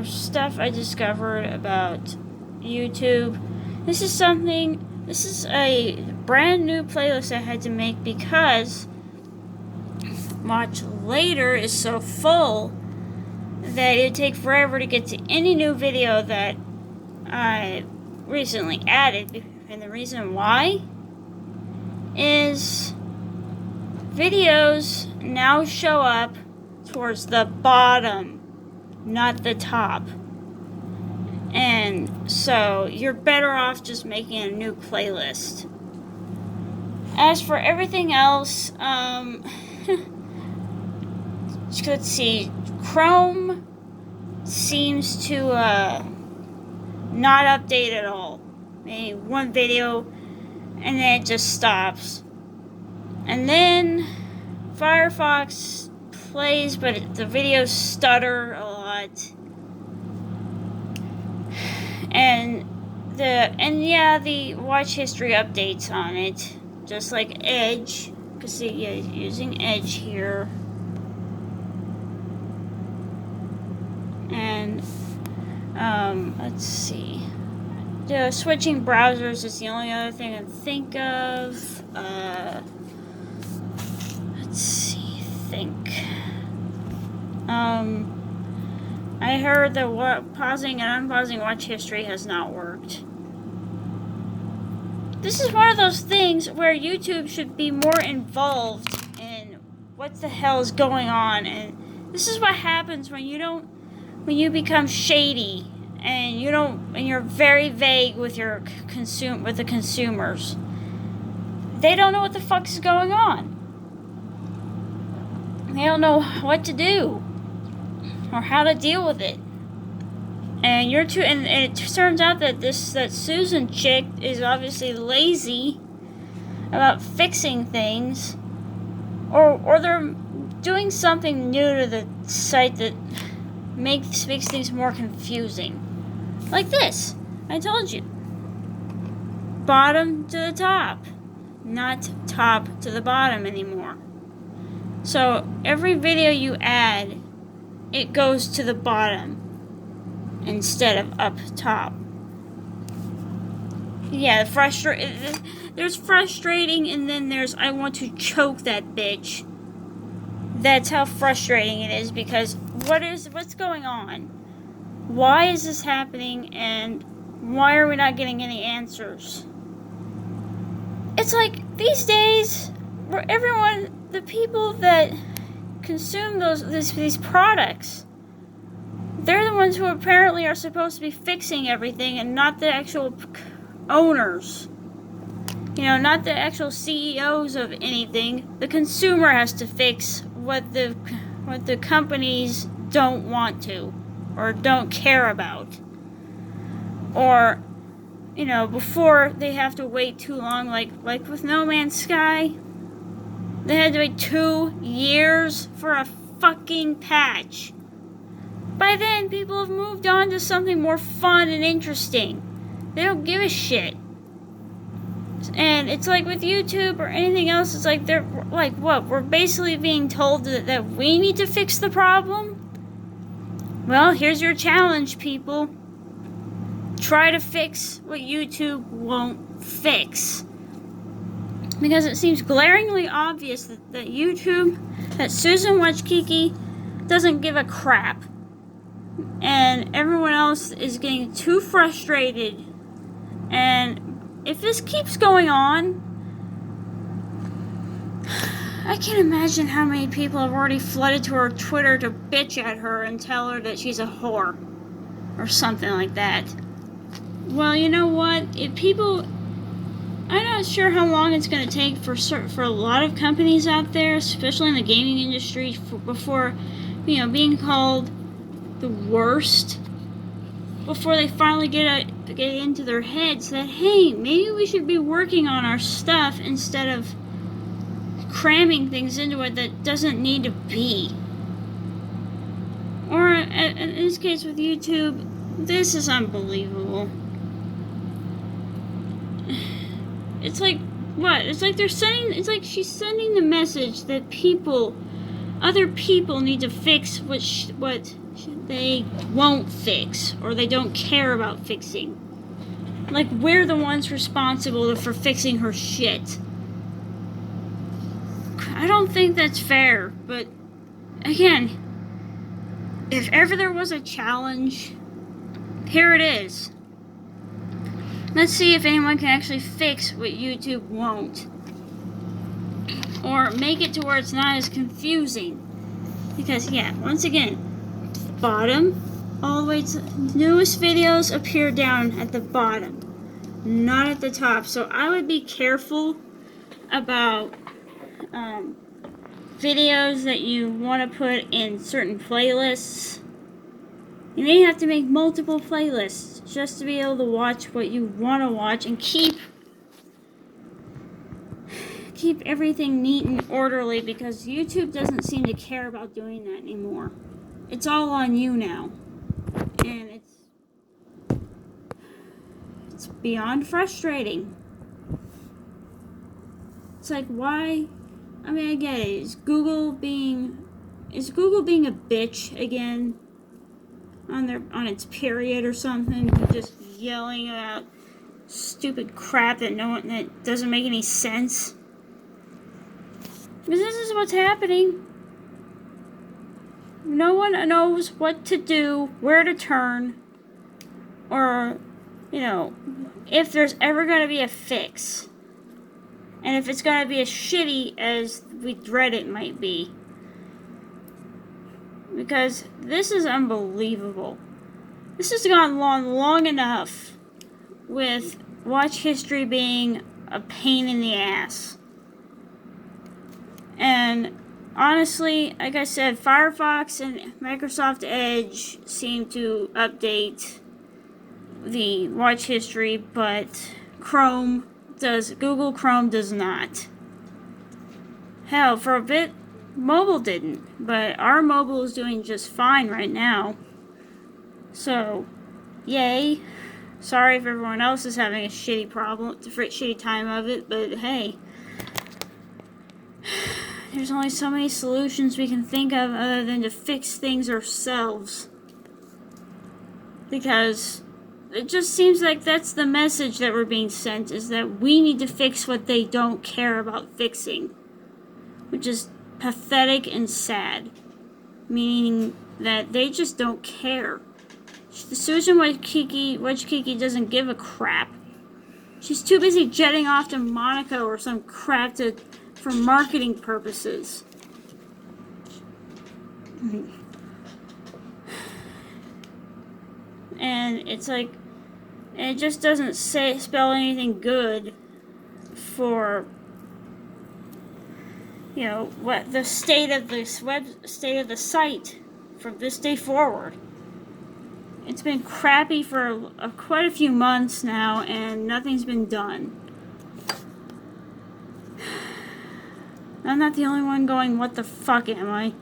for stuff I discovered about YouTube. This is a brand new playlist I had to make because Watch Later is so full that it'd take forever to get to any new video that I recently added. And the reason why is videos now show up towards the bottom, not the top. And so you're better off just making a new playlist. As for everything else, let's see, Chrome seems to not update at all. Maybe one video and then it just stops. And then Firefox plays, but the videos stutter a lot. And the watch history updates on it, just like Edge. You can see using Edge here. And let's see. Switching browsers is the only other thing I can think of. Let's see. I heard that pausing and unpausing watch history has not worked. This is one of those things where YouTube should be more involved in what the hell is going on, and this is what happens when you become shady and you're very vague with the consumers. They don't know what the fuck is going on. They don't know what to do or how to deal with it. And it turns out that Susan chick is obviously lazy about fixing things, or they're doing something new to the site that makes things more confusing. Like this. I told you. Bottom to the top. Not top to the bottom anymore. So every video you add, it goes to the bottom instead of up top. Yeah, there's frustrating, and then there's I want to choke that bitch. That's how frustrating it is, because what's going on? Why is this happening, and why are we not getting any answers? It's like these days, where the people that consume these products, they're the ones who apparently are supposed to be fixing everything, and not the actual owners. Not the actual CEOs of anything. The consumer has to fix what the companies don't want to or don't care about. Or, before they have to wait too long, like with No Man's Sky, they had to wait 2 years for a fucking patch. By then, people have moved on to something more fun and interesting. They don't give a shit. And it's like with YouTube or anything else, it's like they're like, what? We're basically being told that we need to fix the problem? Well, here's your challenge, people. Try to fix what YouTube won't fix. Because it seems glaringly obvious that Susan Wojcicki doesn't give a crap. And everyone else is getting too frustrated. And if this keeps going on, I can't imagine how many people have already flooded to her Twitter to bitch at her and tell her that she's a whore. Or something like that. Well, you know what? I'm not sure how long it's going to take for a lot of companies out there, especially in the gaming industry, before, being called the worst, before they finally get into their heads that, hey, maybe we should be working on our stuff instead of cramming things into it that doesn't need to be. Or in this case with YouTube, this is unbelievable. It's like, what? It's like she's sending the message that other people need to fix what they won't fix, or they don't care about fixing. Like, we're the ones responsible for fixing her shit. I don't think that's fair, but again, if ever there was a challenge, here it is. Let's see if anyone can actually fix what YouTube won't. Or make it to where it's not as confusing. Because, yeah, once again, bottom, all the way to newest videos appear down at the bottom, not at the top. So I would be careful about videos that you want to put in certain playlists. You may have to make multiple playlists just to be able to watch what you want to watch and keep everything neat and orderly, because YouTube doesn't seem to care about doing that anymore. It's all on you now. And it's beyond frustrating. It's like, why? I mean, I get it. Is Google being a bitch again on its period or something? Just yelling about stupid crap that doesn't make any sense. Because this is what's happening. No one knows what to do, where to turn, or, if there's ever going to be a fix. And if it's going to be as shitty as we dread it might be. Because this is unbelievable. This has gone long enough with watch history being a pain in the ass. And honestly, like I said, Firefox and Microsoft Edge seem to update the watch history, but Google Chrome does not. Hell, for a bit, mobile didn't, but our mobile is doing just fine right now. So, yay. Sorry if everyone else is having a shitty time of it, but hey. There's only so many solutions we can think of other than to fix things ourselves. Because it just seems like that's the message that we're being sent, is that we need to fix what they don't care about fixing. Which is pathetic and sad. Meaning that they just don't care. Susan Wojcicki doesn't give a crap. She's too busy jetting off to Monaco or some crap for marketing purposes. And it's like, it just doesn't spell anything good for, what the state of the site from this day forward. It's been crappy for quite a few months now, and nothing's been done. I'm not the only one going, what the fuck am I?